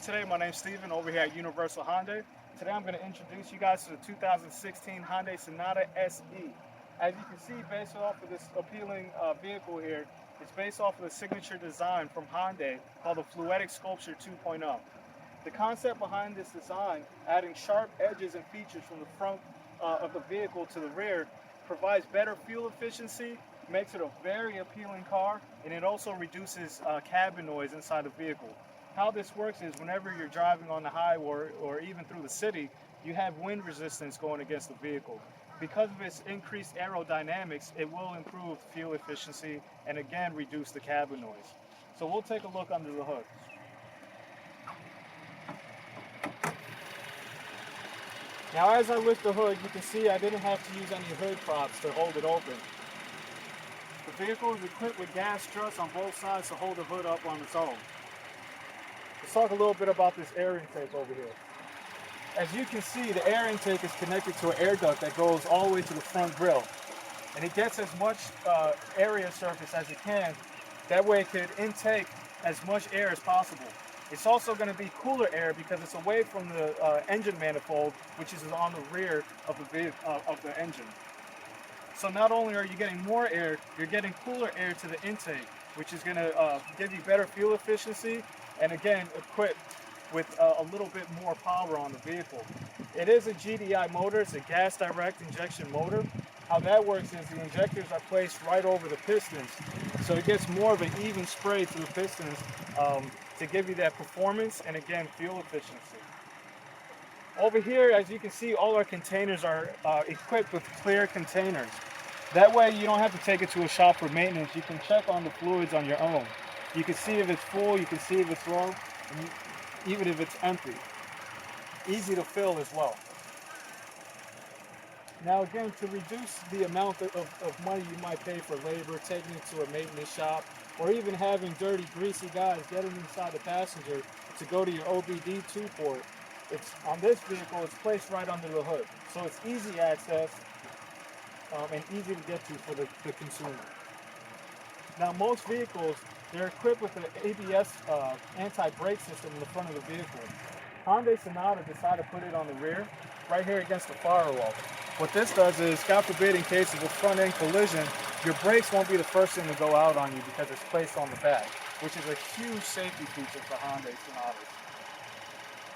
Today, my name's Steven over here at Universal Hyundai. Today I'm going to introduce you guys to the 2016 Hyundai Sonata SE. As you can see, based off of this appealing vehicle here, it's based off of the signature design from Hyundai called the Fluidic Sculpture 2.0. The concept behind this design, adding sharp edges and features from the front of the vehicle to the rear, provides better fuel efficiency, makes it a very appealing car, and it also reduces cabin noise inside the vehicle. How this works is whenever you're driving on the highway or even through the city, you have wind resistance going against the vehicle. Because of its increased aerodynamics, it will improve fuel efficiency and again reduce the cabin noise. So we'll take a look under the hood. Now as I lift the hood, you can see I didn't have to use any hood props to hold it open. The vehicle is equipped with gas struts on both sides to hold the hood up on its own. Let's talk a little bit about this air intake over here. As you can see, the air intake is connected to an air duct that goes all the way to the front grille. And it gets as much area surface as it can. That way it could intake as much air as possible. It's also going to be cooler air because it's away from the engine manifold, which is on the rear of the engine. So not only are you getting more air, you're getting cooler air to the intake, which is going to give you better fuel efficiency and again equipped with a little bit more power on the vehicle. It is a GDI motor, it's a gas direct injection motor. How that works is the injectors are placed right over the pistons, so it gets more of an even spray to the pistons to give you that performance and again fuel efficiency. Over here, as you can see, all our containers are equipped with clear containers. That way you don't have to take it to a shop for maintenance. You can check on the fluids on your own. You can see if it's full, you can see if it's low, and even if it's empty. Easy to fill as well. Now again, to reduce the amount of money you might pay for labor, taking it to a maintenance shop, or even having dirty, greasy guys getting inside the passenger to go to your OBD2 port, on this vehicle, it's placed right under the hood. So it's easy access and easy to get to for the consumer. Now most vehicles, they're equipped with an ABS anti-brake system in the front of the vehicle. Hyundai Sonata decided to put it on the rear, right here against the firewall. What this does is, God forbid, in case of a front-end collision, your brakes won't be the first thing to go out on you because it's placed on the back, which is a huge safety feature for Hyundai Sonatas.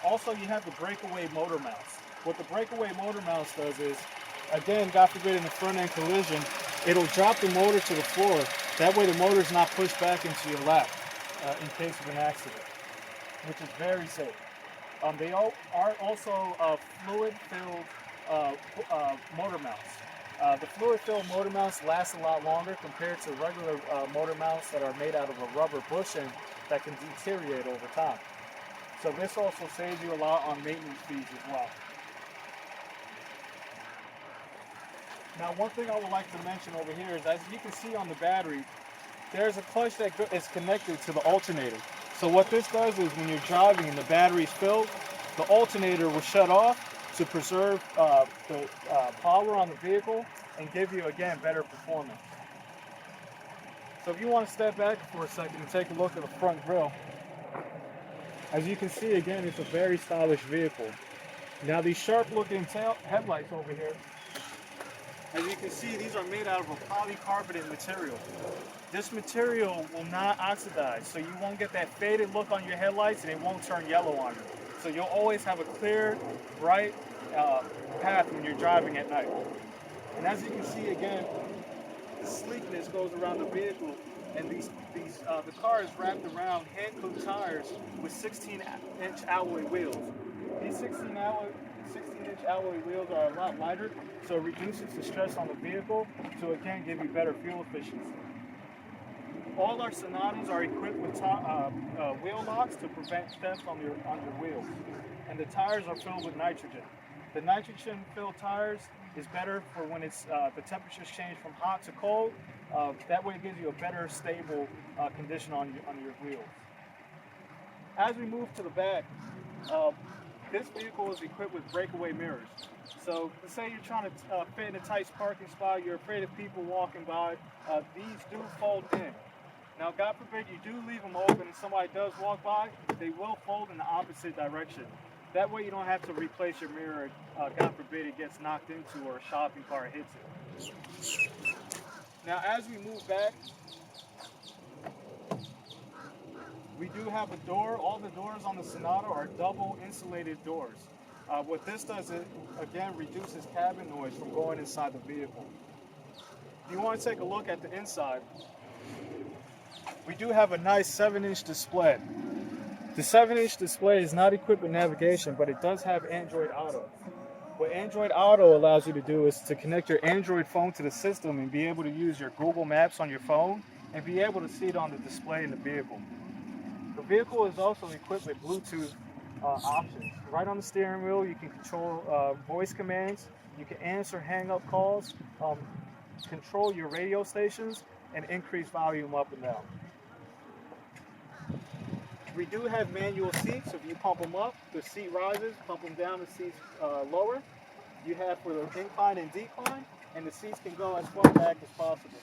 Also, you have the breakaway motor mounts. What the breakaway motor mounts does is, again, God forbid, in a front-end collision, it'll drop the motor to the floor. That way the motor is not pushed back into your lap in case of an accident, which is very safe. They are also fluid-filled motor mounts. The fluid-filled motor mounts last a lot longer compared to regular motor mounts that are made out of a rubber bushing that can deteriorate over time. So this also saves you a lot on maintenance fees as well. Now, one thing I would like to mention over here is, as you can see on the battery, there's a clutch that is connected to the alternator. So what this does is when you're driving and the battery's filled, the alternator will shut off to preserve the power on the vehicle and give you, again, better performance. So if you want to step back for a second and take a look at the front grille, as you can see, again, it's a very stylish vehicle. Now these sharp-looking headlights over here, as you can see, these are made out of a polycarbonate material. This material will not oxidize, so you won't get that faded look on your headlights and it won't turn yellow on you. So you'll always have a clear, bright path when you're driving at night. And as you can see, again, the sleekness goes around the vehicle, and the car is wrapped around hand-cooked tires with 16-inch alloy wheels. These 16-inch alloy wheels are a lot lighter, so it reduces the stress on the vehicle to again give you better fuel efficiency. All our Sonatas are equipped with wheel locks to prevent theft on your wheels, and the tires are filled with nitrogen. The nitrogen-filled tires is better for when the temperatures change from hot to cold. That way it gives you a better stable condition on your wheels. As we move to the back, this vehicle is equipped with breakaway mirrors. So let's say you're trying to fit in a tight parking spot, you're afraid of people walking by, these do fold in. Now, God forbid you do leave them open and somebody does walk by, they will fold in the opposite direction. That way you don't have to replace your mirror, God forbid it gets knocked into or a shopping cart hits it. Now, as we move back, we do have a door. All the doors on the Sonata are double insulated doors. What this does, it again reduces cabin noise from going inside the vehicle. If you want to take a look at the inside, we do have a nice 7-inch display. The 7-inch display is not equipped with navigation, but it does have Android Auto. What Android Auto allows you to do is to connect your Android phone to the system and be able to use your Google Maps on your phone and be able to see it on the display in the vehicle. The vehicle is also equipped with Bluetooth options. Right on the steering wheel, you can control voice commands, you can answer hang-up calls, control your radio stations, and increase volume up and down. We do have manual seats. If you pump them up, the seat rises. Pump them down, the seats lower. You have for the incline and decline, and the seats can go as far back as possible.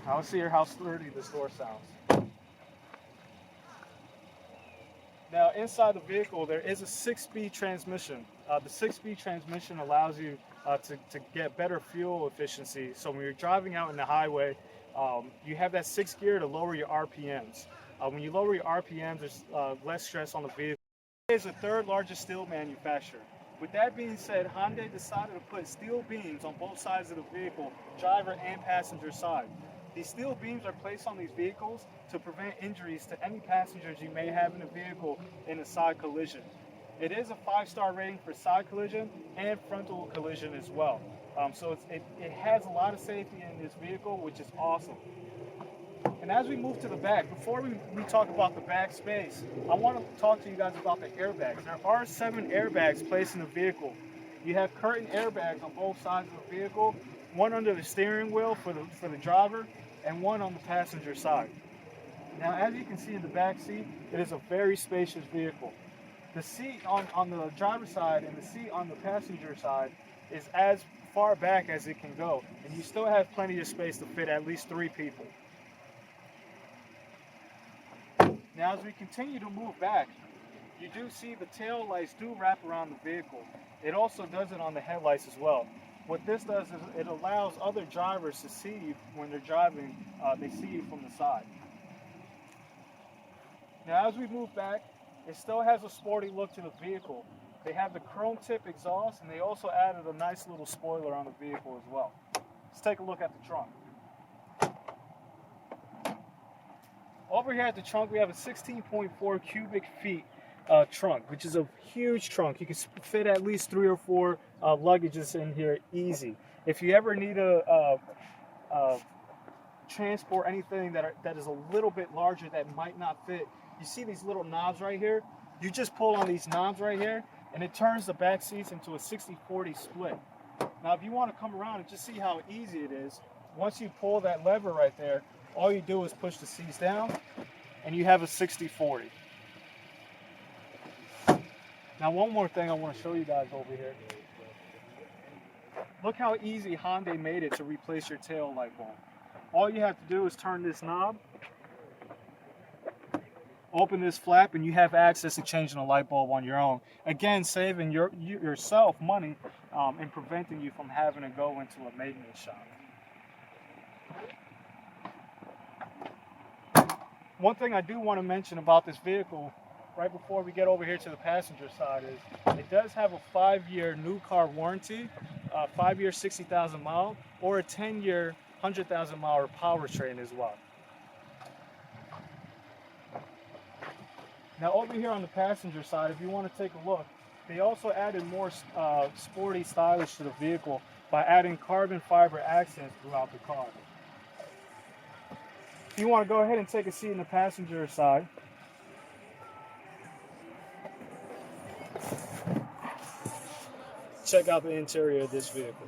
Now let's see here how sturdy this door sounds. Now inside the vehicle, there is a 6-speed transmission. The 6-speed transmission allows you to get better fuel efficiency. So when you're driving out in the highway, you have that 6th gear to lower your RPMs. When you lower your RPMs, there's less stress on the vehicle. Hyundai is the 3rd largest steel manufacturer. With that being said, Hyundai decided to put steel beams on both sides of the vehicle, driver and passenger side. These steel beams are placed on these vehicles to prevent injuries to any passengers you may have in the vehicle in a side collision. It is a 5-star rating for side collision and frontal collision as well. So it has a lot of safety in this vehicle, which is awesome. And as we move to the back, before we talk about the back space, I want to talk to you guys about the airbags. There are 7 airbags placed in the vehicle. You have curtain airbags on both sides of the vehicle, one under the steering wheel for the driver, and one on the passenger side. Now, as you can see in the back seat, it is a very spacious vehicle. The seat on the driver's side and the seat on the passenger side is as far back as it can go, and you still have plenty of space to fit at least 3 people. Now, as we continue to move back, you do see the tail lights do wrap around the vehicle. It also does it on the headlights as well. What this does is it allows other drivers to see you when they're driving, they see you from the side. Now, as we move back, it still has a sporty look to the vehicle. They have the chrome tip exhaust, and they also added a nice little spoiler on the vehicle as well. Let's take a look at the trunk. Over here at the trunk, we have a 16.4 cubic feet trunk, which is a huge trunk. You can fit at least 3 or 4 luggages in here easy. If you ever need to transport anything that is a little bit larger that might not fit, you see these little knobs right here? You just pull on these knobs right here, and it turns the back seats into a 60-40 split. Now, if you want to come around and just see how easy it is, once you pull that lever right there, all you do is push the seats down, and you have a 60-40. Now, one more thing I want to show you guys over here. Look how easy Hyundai made it to replace your tail light bulb. All you have to do is turn this knob, open this flap, and you have access to changing a light bulb on your own. Again, saving yourself money and preventing you from having to go into a maintenance shop. One thing I do want to mention about this vehicle, right before we get over here to the passenger side, is it does have a 5-year new car warranty, 5-year 60,000 mile, or a 10-year 100,000 mile powertrain as well. Now, over here on the passenger side, if you want to take a look, they also added more sporty stylish to the vehicle by adding carbon fiber accents throughout the car. If you want to go ahead and take a seat in the passenger side, check out the interior of this vehicle.